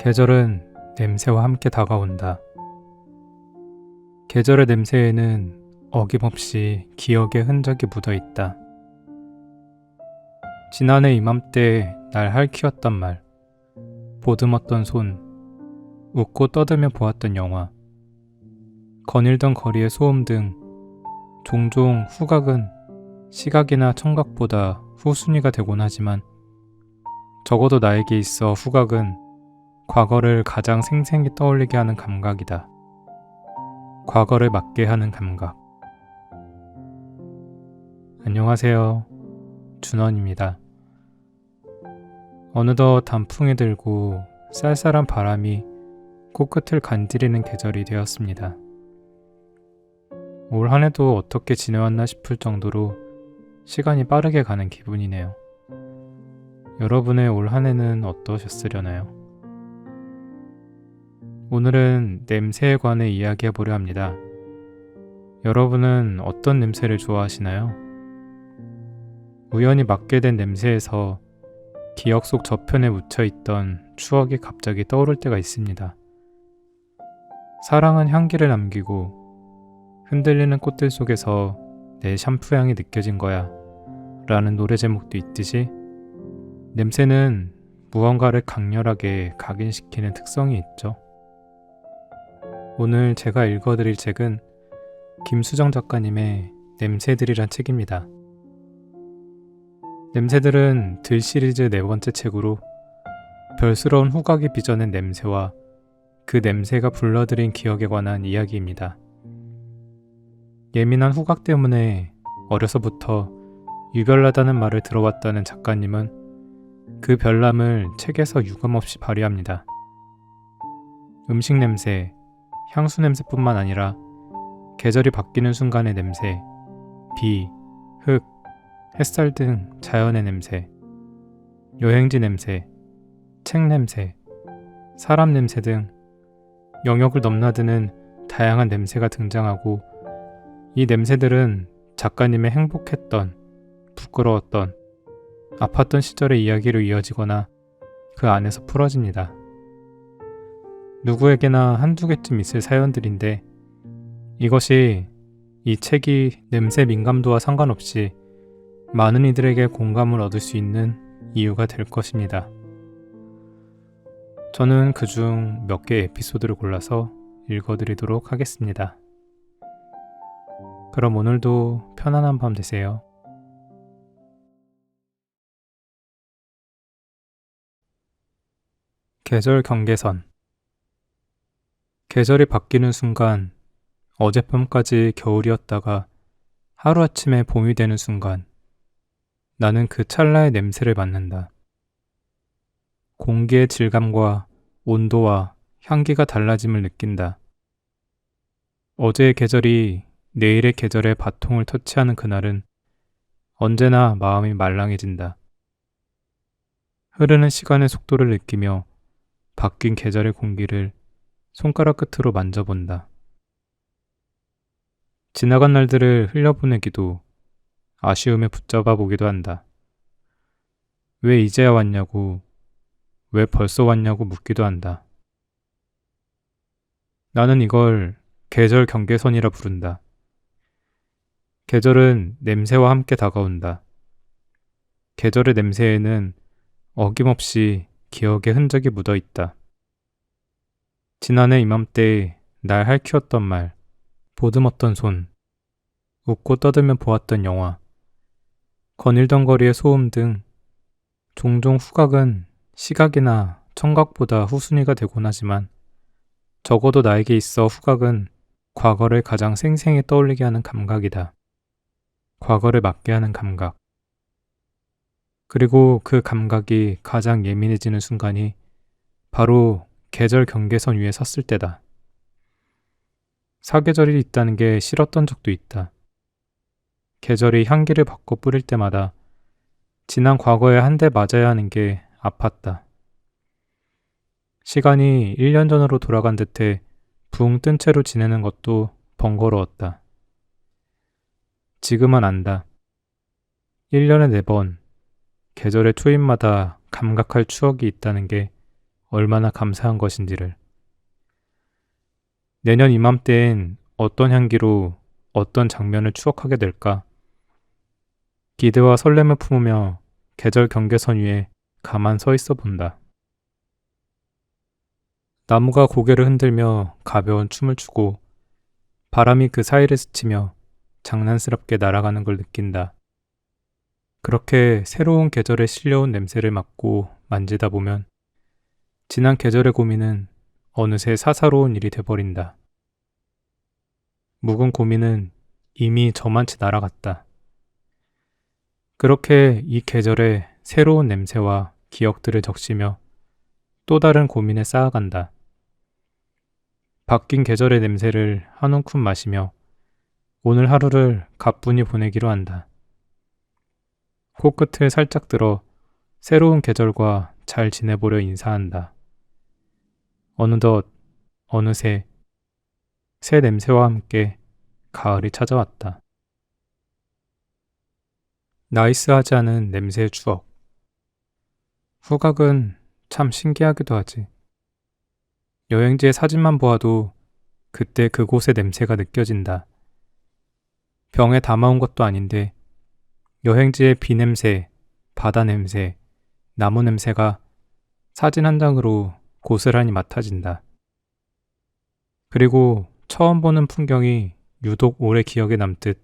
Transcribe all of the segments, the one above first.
계절은 냄새와 함께 다가온다. 계절의 냄새에는 어김없이 기억의 흔적이 묻어 있다. 지난해 이맘때 날 할퀴었던 말, 보듬었던 손, 웃고 떠들며 보았던 영화, 거닐던 거리의 소음 등 종종 후각은 시각이나 청각보다 후순위가 되곤 하지만 적어도 나에게 있어 후각은 과거를 가장 생생히 떠올리게 하는 감각이다. 과거를 맞게 하는 감각. 안녕하세요. 준원입니다. 어느덧 단풍이 들고 쌀쌀한 바람이 코끝을 간지리는 계절이 되었습니다. 올 한 해도 어떻게 지내왔나 싶을 정도로 시간이 빠르게 가는 기분이네요. 여러분의 올 한 해는 어떠셨으려나요? 오늘은 냄새에 관해 이야기해보려 합니다. 여러분은 어떤 냄새를 좋아하시나요? 우연히 맡게 된 냄새에서 기억 속 저편에 묻혀있던 추억이 갑자기 떠오를 때가 있습니다. 사랑은 향기를 남기고 흔들리는 꽃들 속에서 내 샴푸 향이 느껴진 거야 라는 노래 제목도 있듯이 냄새는 무언가를 강렬하게 각인시키는 특성이 있죠. 오늘 제가 읽어드릴 책은 김수정 작가님의 냄새들이란 책입니다. 냄새들은 들 시리즈 4번째 책으로 별스러운 후각이 빚어낸 냄새와 그 냄새가 불러들인 기억에 관한 이야기입니다. 예민한 후각 때문에 어려서부터 유별나다는 말을 들어왔다는 작가님은 그 별남을 책에서 유감없이 발휘합니다. 음식 냄새, 향수 냄새뿐만 아니라 계절이 바뀌는 순간의 냄새, 비, 흙, 햇살 등 자연의 냄새, 여행지 냄새, 책 냄새, 사람 냄새 등 영역을 넘나드는 다양한 냄새가 등장하고 이 냄새들은 작가님의 행복했던, 부끄러웠던, 아팠던 시절의 이야기로 이어지거나 그 안에서 풀어집니다. 누구에게나 한두 개쯤 있을 사연들인데 이것이 이 책이 냄새 민감도와 상관없이 많은 이들에게 공감을 얻을 수 있는 이유가 될 것입니다. 저는 그중 몇 개의 에피소드를 골라서 읽어드리도록 하겠습니다. 그럼 오늘도 편안한 밤 되세요. 계절 경계선. 계절이 바뀌는 순간, 어젯밤까지 겨울이었다가 하루아침에 봄이 되는 순간, 나는 그 찰나의 냄새를 맡는다. 공기의 질감과 온도와 향기가 달라짐을 느낀다. 어제의 계절이 내일의 계절의 바통을 터치하는 그날은 언제나 마음이 말랑해진다. 흐르는 시간의 속도를 느끼며 바뀐 계절의 공기를 손가락 끝으로 만져본다. 지나간 날들을 흘려보내기도 아쉬움에 붙잡아 보기도 한다. 왜 이제야 왔냐고, 왜 벌써 왔냐고 묻기도 한다. 나는 이걸 계절 경계선이라 부른다. 계절은 냄새와 함께 다가온다. 계절의 냄새에는 어김없이 기억의 흔적이 묻어 있다. 지난해 이맘때 날 할퀴었던 말, 보듬었던 손, 웃고 떠들며 보았던 영화, 거닐던 거리의 소음 등 종종 후각은 시각이나 청각보다 후순위가 되곤 하지만 적어도 나에게 있어 후각은 과거를 가장 생생히 떠올리게 하는 감각이다. 과거를 맞게 하는 감각. 그리고 그 감각이 가장 예민해지는 순간이 바로 계절 경계선 위에 섰을 때다. 사계절이 있다는 게 싫었던 적도 있다. 계절이 향기를 바꿔 뿌릴 때마다 지난 과거에 한 대 맞아야 하는 게 아팠다. 시간이 1년 전으로 돌아간 듯해 붕 뜬 채로 지내는 것도 번거로웠다. 지금은 안다. 1년에 4번, 계절의 초입마다 감각할 추억이 있다는 게 얼마나 감사한 것인지를. 내년 이맘때엔 어떤 향기로 어떤 장면을 추억하게 될까? 기대와 설렘을 품으며 계절 경계선 위에 가만 서 있어 본다. 나무가 고개를 흔들며 가벼운 춤을 추고 바람이 그 사이를 스치며 장난스럽게 날아가는 걸 느낀다. 그렇게 새로운 계절에 실려온 냄새를 맡고 만지다 보면 지난 계절의 고민은 어느새 사사로운 일이 돼버린다. 묵은 고민은 이미 저만치 날아갔다. 그렇게 이 계절의 새로운 냄새와 기억들을 적시며 또 다른 고민에 쌓아간다. 바뀐 계절의 냄새를 한 움큼 마시며 오늘 하루를 가뿐히 보내기로 한다. 코끝을 살짝 들어 새로운 계절과 잘 지내보려 인사한다. 어느덧 어느새 새 냄새와 함께 가을이 찾아왔다. 나이스하지 않은 냄새의 추억. 후각은 참 신기하기도 하지. 여행지의 사진만 보아도 그때 그곳의 냄새가 느껴진다. 병에 담아온 것도 아닌데 여행지의 비 냄새, 바다 냄새, 나무 냄새가 사진 한 장으로 고스란히 맡아진다. 그리고 처음 보는 풍경이 유독 오래 기억에 남듯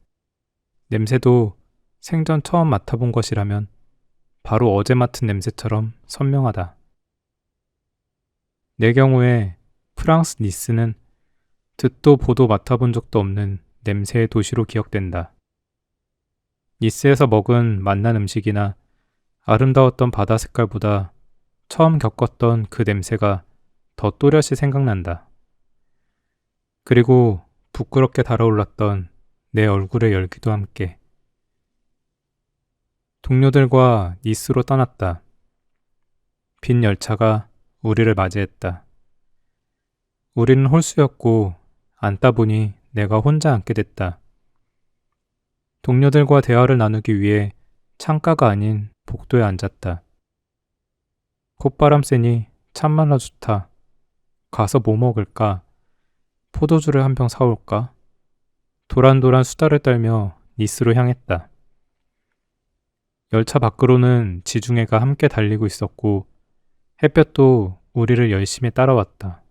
냄새도 생전 처음 맡아본 것이라면 바로 어제 맡은 냄새처럼 선명하다. 내 경우에 프랑스 니스는 듣도 보도 맡아본 적도 없는 냄새의 도시로 기억된다. 니스에서 먹은 맛난 음식이나 아름다웠던 바다 색깔보다 처음 겪었던 그 냄새가 더 또렷이 생각난다. 그리고 부끄럽게 달아올랐던 내 얼굴의 열기도 함께. 동료들과 니스로 떠났다. 빈 열차가 우리를 맞이했다. 우리는 홀수였고 앉다 보니 내가 혼자 앉게 됐다. 동료들과 대화를 나누기 위해 창가가 아닌 복도에 앉았다. 콧바람 쐬니 참말로 좋다. 가서 뭐 먹을까? 포도주를 한 병 사올까? 도란도란 수다를 떨며 니스로 향했다. 열차 밖으로는 지중해가 함께 달리고 있었고 햇볕도 우리를 열심히 따라왔다.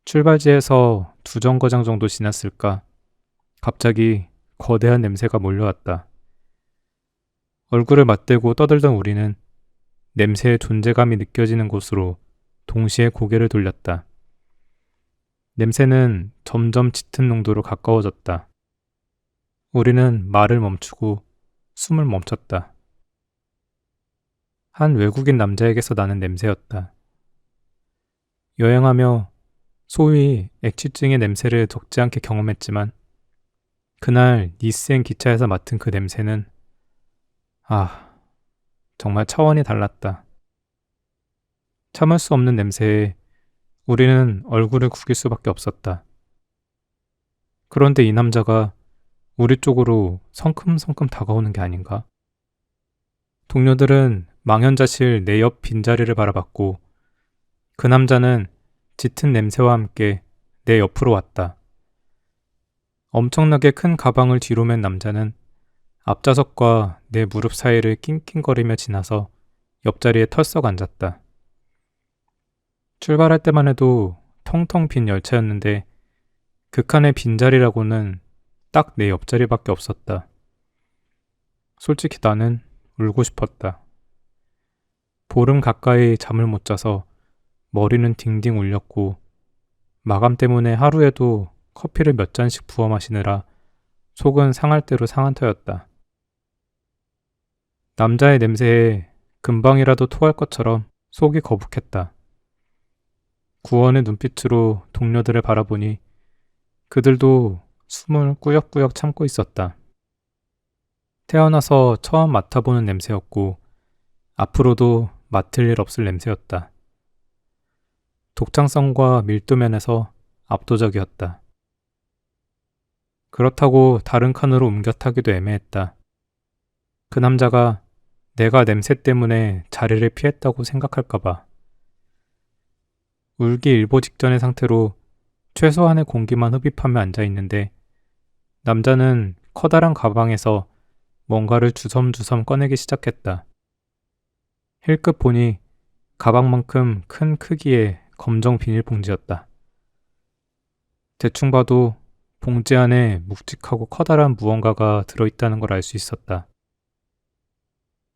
출발지에서 2정거장 정도 지났을까? 갑자기 거대한 냄새가 몰려왔다. 얼굴을 맞대고 떠들던 우리는 냄새의 존재감이 느껴지는 곳으로 동시에 고개를 돌렸다. 냄새는 점점 짙은 농도로 가까워졌다. 우리는 말을 멈추고 숨을 멈췄다. 한 외국인 남자에게서 나는 냄새였다. 여행하며 소위 액취증의 냄새를 적지 않게 경험했지만 그날 니스행 기차에서 맡은 그 냄새는 정말 차원이 달랐다. 참을 수 없는 냄새에 우리는 얼굴을 구길 수밖에 없었다. 그런데 이 남자가 우리 쪽으로 성큼성큼 다가오는 게 아닌가? 동료들은 망연자실 내 옆 빈자리를 바라봤고 그 남자는 짙은 냄새와 함께 내 옆으로 왔다. 엄청나게 큰 가방을 뒤로 맨 남자는 앞좌석과 내 무릎 사이를 낑낑거리며 지나서 옆자리에 털썩 앉았다. 출발할 때만 해도 텅텅 빈 열차였는데 그 칸의 빈자리라고는 딱 내 옆자리밖에 없었다. 솔직히 나는 울고 싶었다. 보름 가까이 잠을 못 자서 머리는 딩딩 울렸고 마감 때문에 하루에도 커피를 몇 잔씩 부어 마시느라 속은 상할 대로 상한 터였다. 남자의 냄새에 금방이라도 토할 것처럼 속이 거북했다. 구원의 눈빛으로 동료들을 바라보니 그들도 숨을 꾸역꾸역 참고 있었다. 태어나서 처음 맡아보는 냄새였고 앞으로도 맡을 일 없을 냄새였다. 독창성과 밀도면에서 압도적이었다. 그렇다고 다른 칸으로 옮겨 타기도 애매했다. 그 남자가 내가 냄새 때문에 자리를 피했다고 생각할까봐. 울기 일보 직전의 상태로 최소한의 공기만 흡입하며 앉아있는데 남자는 커다란 가방에서 뭔가를 주섬주섬 꺼내기 시작했다. 힐끗 보니 가방만큼 큰 크기의 검정 비닐봉지였다. 대충 봐도 봉지 안에 묵직하고 커다란 무언가가 들어있다는 걸 알 수 있었다.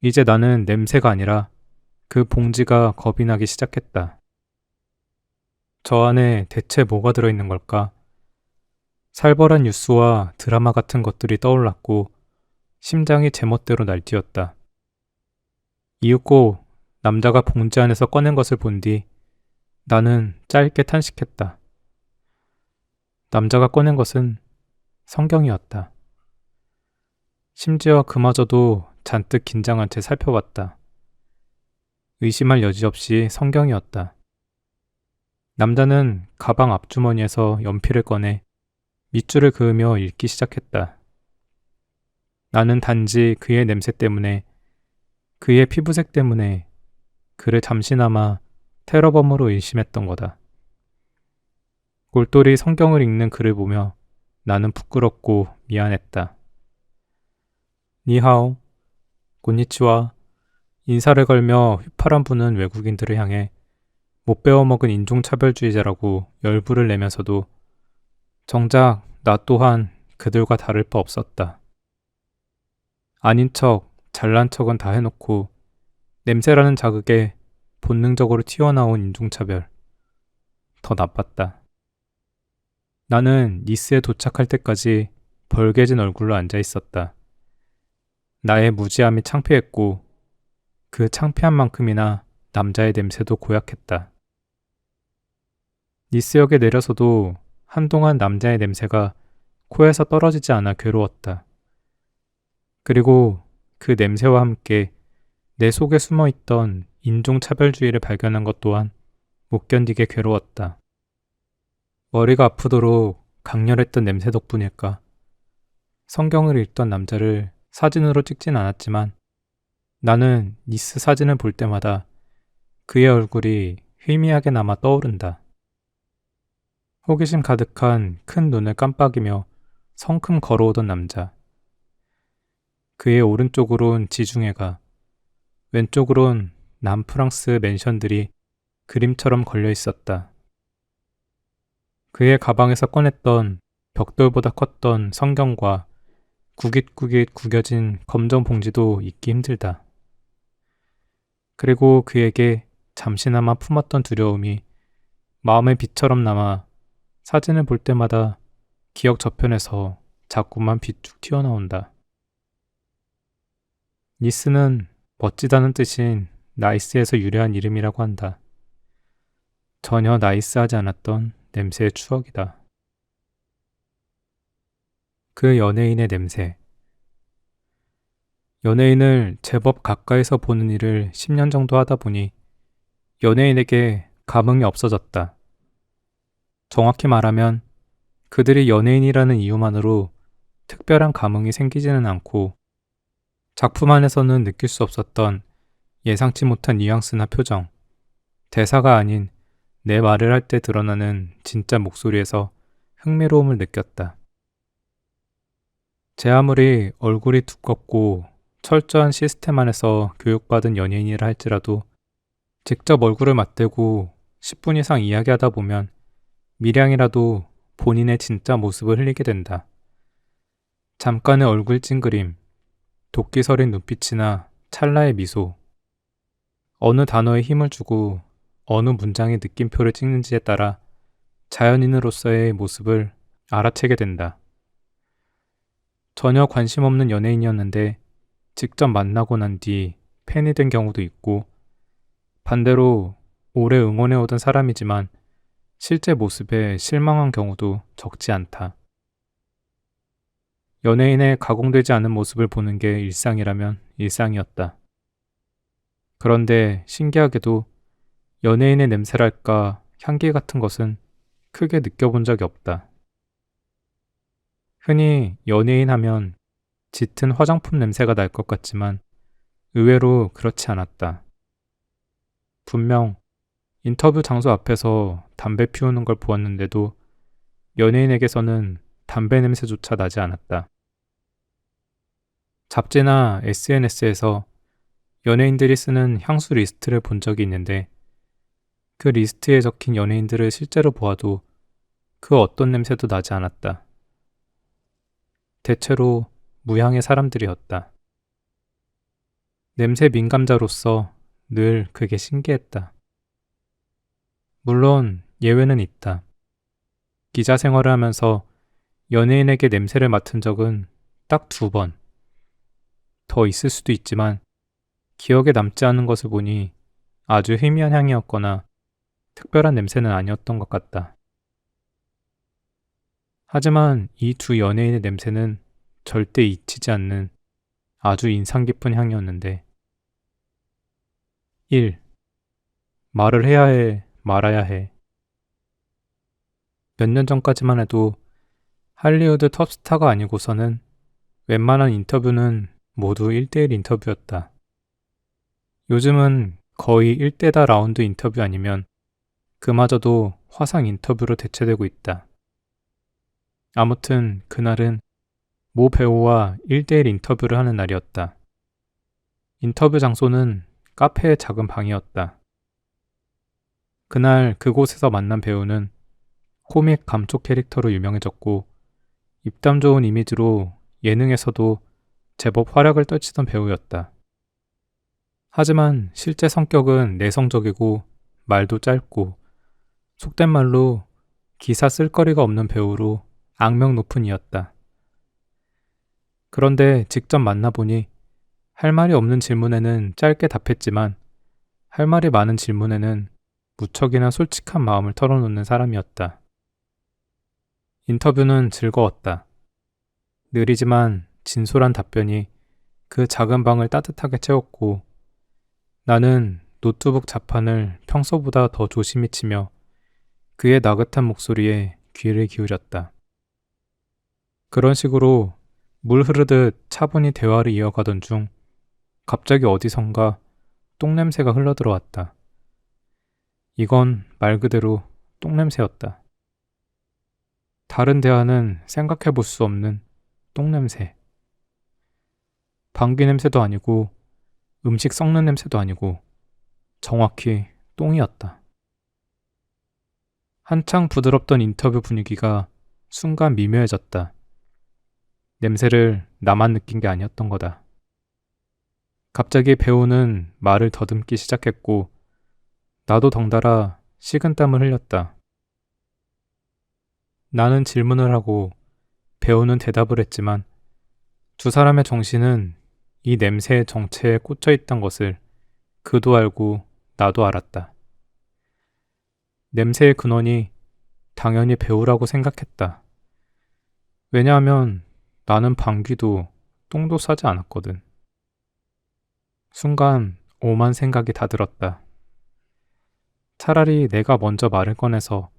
이제 나는 냄새가 아니라 그 봉지가 겁이 나기 시작했다. 저 안에 대체 뭐가 들어있는 걸까? 살벌한 뉴스와 드라마 같은 것들이 떠올랐고 심장이 제멋대로 날뛰었다. 이윽고 남자가 봉지 안에서 꺼낸 것을 본 뒤 나는 짧게 탄식했다. 남자가 꺼낸 것은 성경이었다. 심지어 그마저도 잔뜩 긴장한 채 살펴봤다. 의심할 여지 없이 성경이었다. 남자는 가방 앞주머니에서 연필을 꺼내 밑줄을 그으며 읽기 시작했다. 나는 단지 그의 냄새 때문에, 그의 피부색 때문에 그를 잠시나마 테러범으로 의심했던 거다. 골똘히 성경을 읽는 그를 보며 나는 부끄럽고 미안했다. 니하오, 곤니치와 인사를 걸며 휘파람 부는 외국인들을 향해 못 배워먹은 인종차별주의자라고 열불을 내면서도 정작 나 또한 그들과 다를 바 없었다. 아닌 척, 잘난 척은 다 해놓고 냄새라는 자극에 본능적으로 튀어나온 인종차별. 더 나빴다. 나는 니스에 도착할 때까지 벌개진 얼굴로 앉아 있었다. 나의 무지함이 창피했고 그 창피한 만큼이나 남자의 냄새도 고약했다. 니스역에 내려서도 한동안 남자의 냄새가 코에서 떨어지지 않아 괴로웠다. 그리고 그 냄새와 함께 내 속에 숨어있던 인종차별주의를 발견한 것 또한 못 견디게 괴로웠다. 머리가 아프도록 강렬했던 냄새 덕분일까? 성경을 읽던 남자를 사진으로 찍진 않았지만 나는 니스 사진을 볼 때마다 그의 얼굴이 희미하게 남아 떠오른다. 호기심 가득한 큰 눈을 깜빡이며 성큼 걸어오던 남자. 그의 오른쪽으론 지중해가, 왼쪽으론 남프랑스 맨션들이 그림처럼 걸려 있었다. 그의 가방에서 꺼냈던 벽돌보다 컸던 성경과 구깃구깃 구겨진 검정 봉지도 잊기 힘들다. 그리고 그에게 잠시나마 품었던 두려움이 마음의 빛처럼 남아 사진을 볼 때마다 기억 저편에서 자꾸만 비쭉 튀어나온다. 니스는 멋지다는 뜻인 나이스에서 유래한 이름이라고 한다. 전혀 나이스하지 않았던 냄새의 추억이다. 그 연예인의 냄새. 연예인을 제법 가까이서 보는 일을 10년 정도 하다 보니 연예인에게 감흥이 없어졌다. 정확히 말하면 그들이 연예인이라는 이유만으로 특별한 감흥이 생기지는 않고 작품 안에서는 느낄 수 없었던 예상치 못한 뉘앙스나 표정, 대사가 아닌 내 말을 할 때 드러나는 진짜 목소리에서 흥미로움을 느꼈다. 제 아무리 얼굴이 두껍고 철저한 시스템 안에서 교육받은 연예인이라 할지라도 직접 얼굴을 맞대고 10분 이상 이야기하다 보면 미량이라도 본인의 진짜 모습을 흘리게 된다. 잠깐의 얼굴 찡그림, 도끼 서린 눈빛이나 찰나의 미소, 어느 단어에 힘을 주고 어느 문장의 느낌표를 찍는지에 따라 자연인으로서의 모습을 알아채게 된다. 전혀 관심 없는 연예인이었는데 직접 만나고 난 뒤 팬이 된 경우도 있고, 반대로 오래 응원해오던 사람이지만 실제 모습에 실망한 경우도 적지 않다. 연예인의 가공되지 않은 모습을 보는 게 일상이라면 일상이었다. 그런데 신기하게도 연예인의 냄새랄까 향기 같은 것은 크게 느껴본 적이 없다. 흔히 연예인 하면 짙은 화장품 냄새가 날 것 같지만 의외로 그렇지 않았다. 분명 인터뷰 장소 앞에서 담배 피우는 걸 보았는데도 연예인에게서는 담배 냄새조차 나지 않았다. 잡지나 SNS에서 연예인들이 쓰는 향수 리스트를 본 적이 있는데 그 리스트에 적힌 연예인들을 실제로 보아도 그 어떤 냄새도 나지 않았다. 대체로 무향의 사람들이었다. 냄새 민감자로서 늘 그게 신기했다. 물론 예외는 있다. 기자 생활을 하면서 연예인에게 냄새를 맡은 적은 딱 2번. 더 있을 수도 있지만 기억에 남지 않은 것을 보니 아주 희미한 향이었거나 특별한 냄새는 아니었던 것 같다. 하지만 이 2 연예인의 냄새는 절대 잊히지 않는 아주 인상 깊은 향이었는데 1. 말을 해야 해, 말아야 해. 몇 년 전까지만 해도 할리우드 톱스타가 아니고서는 웬만한 인터뷰는 모두 1대1 인터뷰였다. 요즘은 거의 1대다 라운드 인터뷰 아니면 그마저도 화상 인터뷰로 대체되고 있다. 아무튼 그날은 모 배우와 1대1 인터뷰를 하는 날이었다. 인터뷰 장소는 카페의 작은 방이었다. 그날 그곳에서 만난 배우는 코믹 감쪽 캐릭터로 유명해졌고 입담 좋은 이미지로 예능에서도 제법 활약을 떨치던 배우였다. 하지만 실제 성격은 내성적이고 말도 짧고 속된 말로 기사 쓸 거리가 없는 배우로 악명 높은 이였다. 그런데 직접 만나보니 할 말이 없는 질문에는 짧게 답했지만 할 말이 많은 질문에는 무척이나 솔직한 마음을 털어놓는 사람이었다. 인터뷰는 즐거웠다. 느리지만 진솔한 답변이 그 작은 방을 따뜻하게 채웠고 나는 노트북 자판을 평소보다 더 조심히 치며 그의 나긋한 목소리에 귀를 기울였다. 그런 식으로 물 흐르듯 차분히 대화를 이어가던 중 갑자기 어디선가 똥냄새가 흘러들어왔다. 이건 말 그대로 똥냄새였다. 다른 대화는 생각해 볼 수 없는 똥냄새. 방귀 냄새도 아니고 음식 썩는 냄새도 아니고 정확히 똥이었다. 한창 부드럽던 인터뷰 분위기가 순간 미묘해졌다. 냄새를 나만 느낀 게 아니었던 거다. 갑자기 배우는 말을 더듬기 시작했고 나도 덩달아 식은땀을 흘렸다. 나는 질문을 하고 배우는 대답을 했지만 두 사람의 정신은 이 냄새의 정체에 꽂혀 있던 것을 그도 알고 나도 알았다. 냄새의 근원이 당연히 배우라고 생각했다. 왜냐하면 나는 방귀도 똥도 싸지 않았거든. 순간 오만 생각이 다 들었다. 차라리 내가 먼저 말을 꺼내서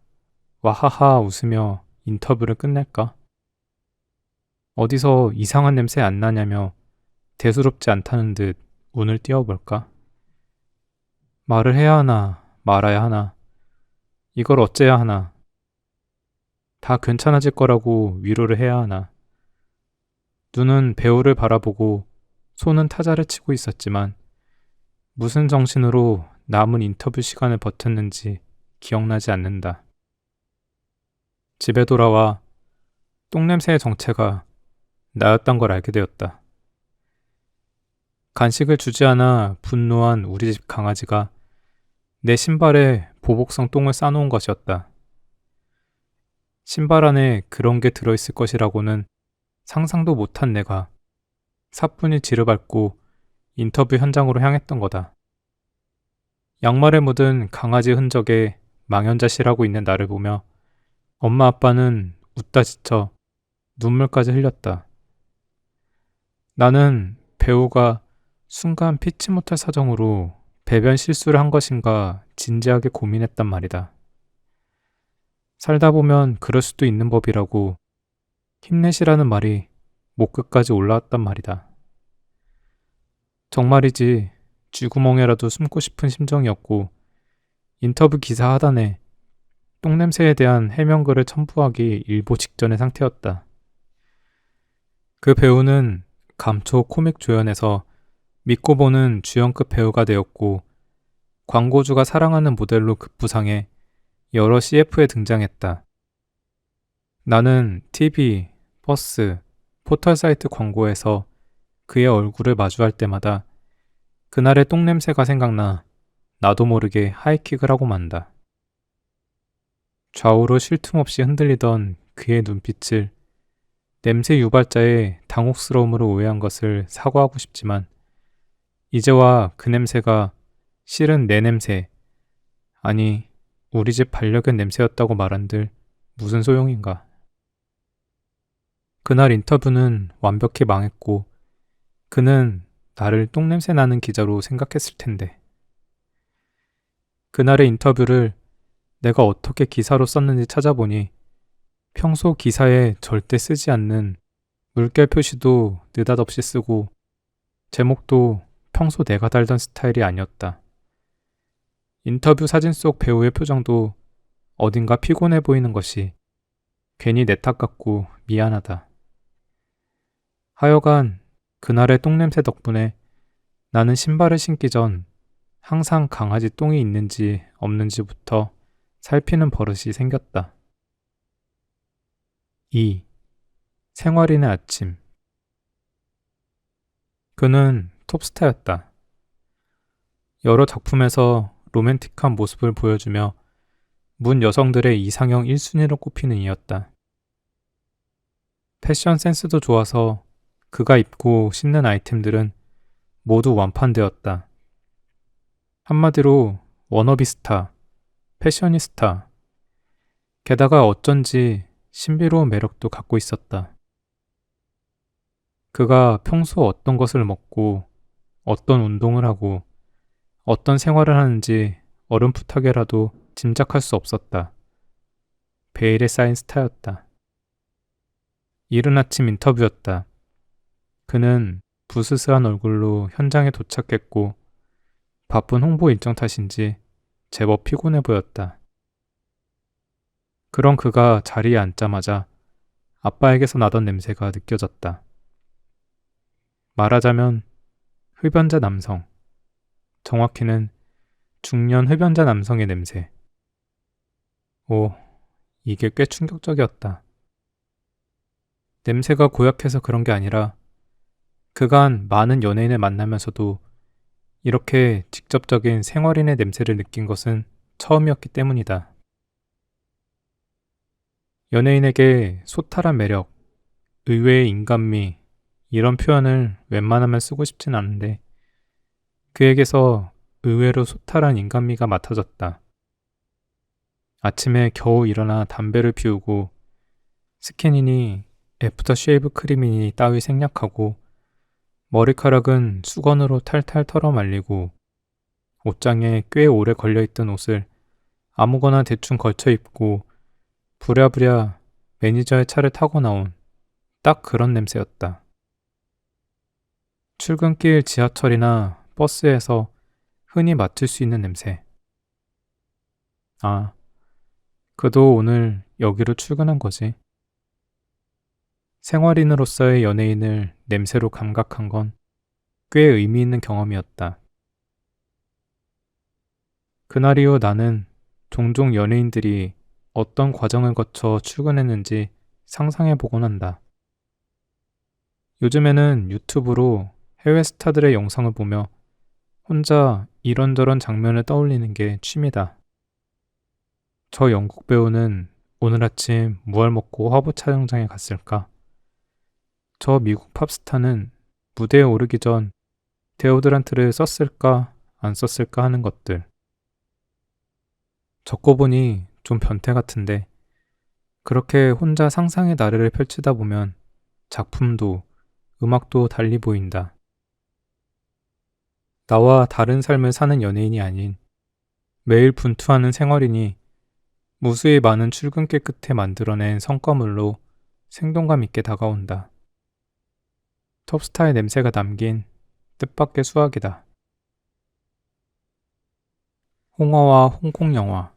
와하하 웃으며 인터뷰를 끝낼까? 어디서 이상한 냄새 안 나냐며 대수롭지 않다는 듯 운을 띄워볼까? 말을 해야 하나 말아야 하나 이걸 어째야 하나 다 괜찮아질 거라고 위로를 해야 하나 눈은 배우를 바라보고 손은 타자를 치고 있었지만 무슨 정신으로 남은 인터뷰 시간을 버텼는지 기억나지 않는다. 집에 돌아와 똥냄새의 정체가 나였던 걸 알게 되었다. 간식을 주지 않아 분노한 우리 집 강아지가 내 신발에 보복성 똥을 싸놓은 것이었다. 신발 안에 그런 게 들어있을 것이라고는 상상도 못한 내가 사뿐히 지르밟고 인터뷰 현장으로 향했던 거다. 양말에 묻은 강아지 흔적에 망연자실하고 있는 나를 보며 엄마 아빠는 웃다 지쳐 눈물까지 흘렸다. 나는 배우가 순간 피치 못할 사정으로 배변 실수를 한 것인가 진지하게 고민했단 말이다. 살다 보면 그럴 수도 있는 법이라고 힘내시라는 말이 목 끝까지 올라왔단 말이다. 정말이지 쥐구멍에라도 숨고 싶은 심정이었고 인터뷰 기사 하단에 똥냄새에 대한 해명글을 첨부하기 일보 직전의 상태였다. 그 배우는 감초 코믹 조연에서 믿고 보는 주연급 배우가 되었고 광고주가 사랑하는 모델로 급부상해 여러 CF에 등장했다. 나는 TV, 버스, 포털 사이트 광고에서 그의 얼굴을 마주할 때마다 그날의 똥냄새가 생각나 나도 모르게 하이킥을 하고 만다. 좌우로 쉴 틈 없이 흔들리던 그의 눈빛을 냄새 유발자의 당혹스러움으로 오해한 것을 사과하고 싶지만 이제와 그 냄새가 실은 내 냄새, 아니 우리 집 반려견 냄새였다고 말한들 무슨 소용인가. 그날 인터뷰는 완벽히 망했고 그는 나를 똥냄새 나는 기자로 생각했을 텐데. 그날의 인터뷰를 내가 어떻게 기사로 썼는지 찾아보니 평소 기사에 절대 쓰지 않는 물결 표시도 느닷없이 쓰고 제목도 평소 내가 달던 스타일이 아니었다. 인터뷰 사진 속 배우의 표정도 어딘가 피곤해 보이는 것이 괜히 내 탓 같고 미안하다. 하여간 그날의 똥냄새 덕분에 나는 신발을 신기 전 항상 강아지 똥이 있는지 없는지부터 살피는 버릇이 생겼다. 2. 생활인의 아침. 그는 톱스타였다. 여러 작품에서 로맨틱한 모습을 보여주며 문 여성들의 이상형 1순위로 꼽히는 이였다. 패션 센스도 좋아서 그가 입고 신는 아이템들은 모두 완판되었다. 한마디로 워너비 스타, 패셔니스타, 게다가 어쩐지 신비로운 매력도 갖고 있었다. 그가 평소 어떤 것을 먹고 어떤 운동을 하고 어떤 생활을 하는지 어렴풋하게라도 짐작할 수 없었다. 베일에 쌓인 스타였다. 이른 아침 인터뷰였다. 그는 부스스한 얼굴로 현장에 도착했고 바쁜 홍보 일정 탓인지 제법 피곤해 보였다. 그런 그가 자리에 앉자마자 아빠에게서 나던 냄새가 느껴졌다. 말하자면 흡연자 남성, 정확히는 중년 흡연자 남성의 냄새. 오, 이게 꽤 충격적이었다. 냄새가 고약해서 그런 게 아니라 그간 많은 연예인을 만나면서도 이렇게 직접적인 생활인의 냄새를 느낀 것은 처음이었기 때문이다. 연예인에게 소탈한 매력, 의외의 인간미, 이런 표현을 웬만하면 쓰고 싶진 않은데 그에게서 의외로 소탈한 인간미가 맡아졌다. 아침에 겨우 일어나 담배를 피우고 스킨이니 애프터 쉐이브 크림이니 따위 생략하고 머리카락은 수건으로 탈탈 털어 말리고 옷장에 꽤 오래 걸려있던 옷을 아무거나 대충 걸쳐 입고 부랴부랴 매니저의 차를 타고 나온 딱 그런 냄새였다. 출근길 지하철이나 버스에서 흔히 맡을 수 있는 냄새. 아, 그도 오늘 여기로 출근한 거지. 생활인으로서의 연예인을 냄새로 감각한 건 꽤 의미 있는 경험이었다. 그날 이후 나는 종종 연예인들이 어떤 과정을 거쳐 출근했는지 상상해 보곤 한다. 요즘에는 유튜브로 해외 스타들의 영상을 보며 혼자 이런저런 장면을 떠올리는 게 취미다. 저 영국 배우는 오늘 아침 무얼 먹고 화보 촬영장에 갔을까? 저 미국 팝스타는 무대에 오르기 전 데오드란트를 썼을까 안 썼을까 하는 것들. 적고 보니 좀 변태 같은데 그렇게 혼자 상상의 나래를 펼치다 보면 작품도 음악도 달리 보인다. 나와 다른 삶을 사는 연예인이 아닌 매일 분투하는 생활인이 무수히 많은 출근길 끝에 만들어낸 성과물로 생동감 있게 다가온다. 톱스타의 냄새가 담긴 뜻밖의 수학이다. 홍어와 홍콩 영화.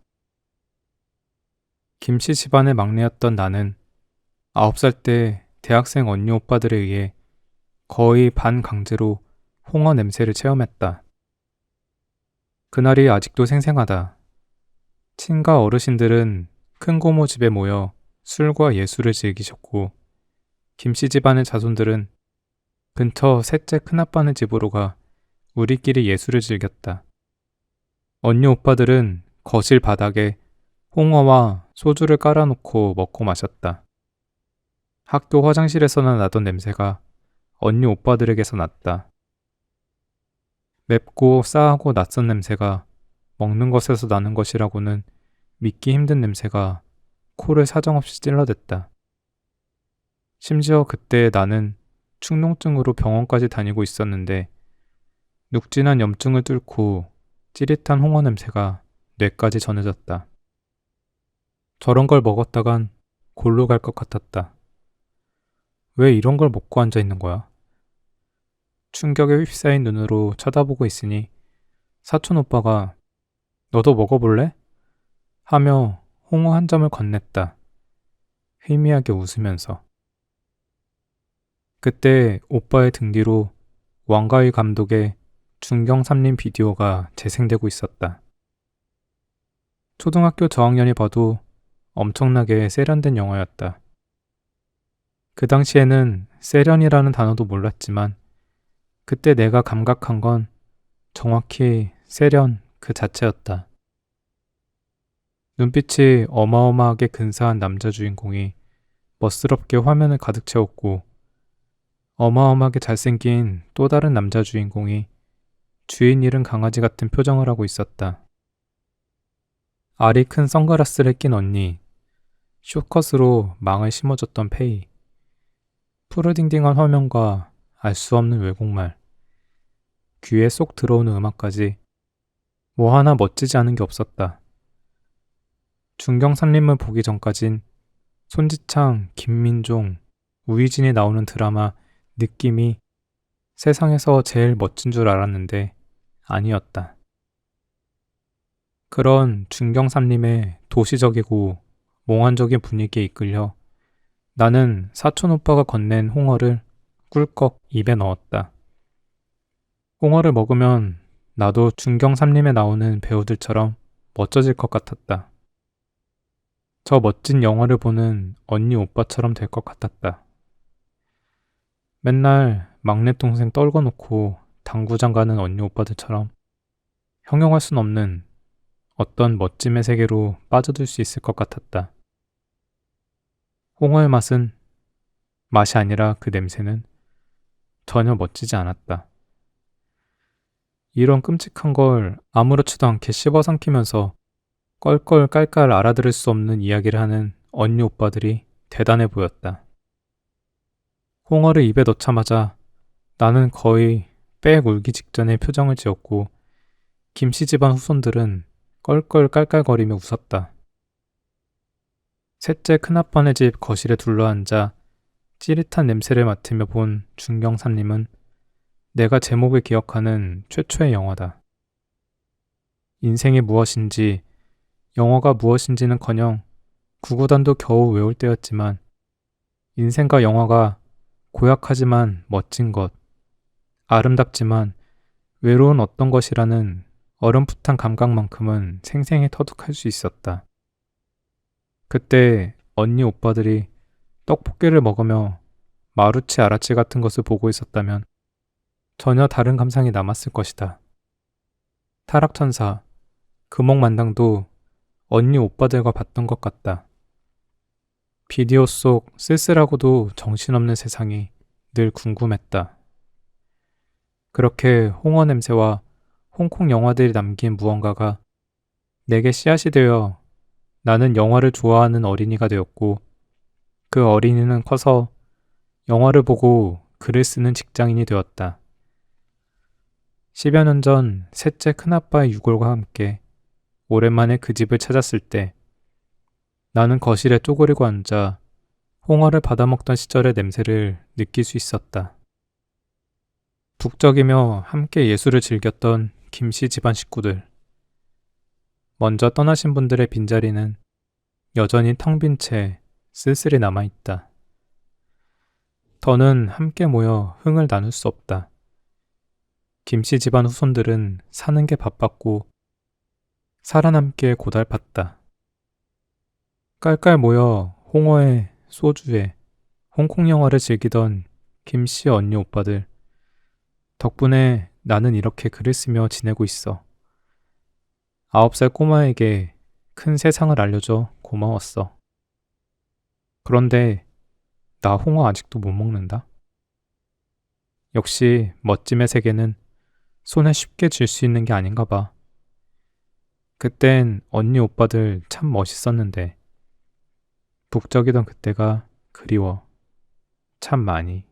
김씨 집안의 막내였던 나는 9살 때 대학생 언니 오빠들에 의해 거의 반강제로 홍어 냄새를 체험했다. 그날이 아직도 생생하다. 친가 어르신들은 큰 고모 집에 모여 술과 예술을 즐기셨고, 김씨 집안의 자손들은 근처 셋째 큰아빠네 집으로 가 우리끼리 예술을 즐겼다. 언니 오빠들은 거실 바닥에 홍어와 소주를 깔아놓고 먹고 마셨다. 학교 화장실에서나 나던 냄새가 언니 오빠들에게서 났다. 맵고 싸하고 낯선 냄새가 먹는 것에서 나는 것이라고는 믿기 힘든 냄새가 코를 사정없이 찔러댔다. 심지어 그때 나는 축농증으로 병원까지 다니고 있었는데 눅진한 염증을 뚫고 찌릿한 홍어 냄새가 뇌까지 전해졌다. 저런 걸 먹었다간 골로 갈 것 같았다. 왜 이런 걸 먹고 앉아 있는 거야? 충격에 휩싸인 눈으로 쳐다보고 있으니 사촌 오빠가 너도 먹어볼래? 하며 홍어 한 점을 건넸다. 희미하게 웃으면서. 그때 오빠의 등 뒤로 왕가위 감독의 중경 삼림 비디오가 재생되고 있었다. 초등학교 저학년이 봐도 엄청나게 세련된 영화였다. 그 당시에는 세련이라는 단어도 몰랐지만 그때 내가 감각한 건 정확히 세련 그 자체였다. 눈빛이 어마어마하게 근사한 남자 주인공이 멋스럽게 화면을 가득 채웠고 어마어마하게 잘생긴 또 다른 남자 주인공이 주인 잃은 강아지 같은 표정을 하고 있었다. 알이 큰 선글라스를 낀 언니, 숏컷으로 망을 심어줬던 페이, 푸르딩딩한 화면과 알 수 없는 외국말, 귀에 쏙 들어오는 음악까지 뭐 하나 멋지지 않은 게 없었다. 중경삼림을 보기 전까진 손지창, 김민종, 우이진이 나오는 드라마 느낌이 세상에서 제일 멋진 줄 알았는데 아니었다. 그런 중경삼림의 도시적이고 몽환적인 분위기에 이끌려 나는 사촌 오빠가 건넨 홍어를 꿀꺽 입에 넣었다. 홍어를 먹으면 나도 중경삼림에 나오는 배우들처럼 멋져질 것 같았다. 저 멋진 영화를 보는 언니 오빠처럼 될 것 같았다. 맨날 막내 동생 떨궈놓고 당구장 가는 언니 오빠들처럼 형용할 순 없는 어떤 멋짐의 세계로 빠져들 수 있을 것 같았다. 홍어의 맛이 아니라 그 냄새는 전혀 멋지지 않았다. 이런 끔찍한 걸 아무렇지도 않게 씹어 삼키면서 껄껄 깔깔 알아들을 수 없는 이야기를 하는 언니 오빠들이 대단해 보였다. 홍어를 입에 넣자마자 나는 거의 빽 울기 직전의 표정을 지었고 김씨 집안 후손들은 껄껄 깔깔거리며 웃었다. 셋째 큰아빠네 집 거실에 둘러앉아 찌릿한 냄새를 맡으며 본 중경삼림은 내가 제목을 기억하는 최초의 영화다. 인생이 무엇인지, 영화가 무엇인지는커녕 구구단도 겨우 외울 때였지만 인생과 영화가 고약하지만 멋진 것, 아름답지만 외로운 어떤 것이라는 어렴풋한 감각만큼은 생생히 터득할 수 있었다. 그때 언니 오빠들이 떡볶이를 먹으며 마루치 아라치 같은 것을 보고 있었다면 전혀 다른 감상이 남았을 것이다. 타락천사, 금옥만당도 언니 오빠들과 봤던 것 같다. 비디오 속 쓸쓸하고도 정신없는 세상이 늘 궁금했다. 그렇게 홍어 냄새와 홍콩 영화들이 남긴 무언가가 내게 씨앗이 되어 나는 영화를 좋아하는 어린이가 되었고 그 어린이는 커서 영화를 보고 글을 쓰는 직장인이 되었다. 10여 년 전 셋째 큰아빠의 유골과 함께 오랜만에 그 집을 찾았을 때 나는 거실에 쪼그리고 앉아 홍어를 받아먹던 시절의 냄새를 느낄 수 있었다. 북적이며 함께 예술을 즐겼던 김씨 집안 식구들. 먼저 떠나신 분들의 빈자리는 여전히 텅 빈 채 쓸쓸히 남아있다. 더는 함께 모여 흥을 나눌 수 없다. 김씨 집안 후손들은 사는 게 바빴고 살아남기에 고달팠다. 깔깔 모여 홍어에 소주에 홍콩 영화를 즐기던 김씨 언니 오빠들. 덕분에 나는 이렇게 글을 쓰며 지내고 있어. 9살 꼬마에게 큰 세상을 알려줘 고마웠어. 그런데 나 홍어 아직도 못 먹는다. 역시 멋짐의 세계는 손에 쉽게 쥘 수 있는 게 아닌가 봐. 그땐 언니 오빠들 참 멋있었는데 북적이던 그때가 그리워. 참 많이.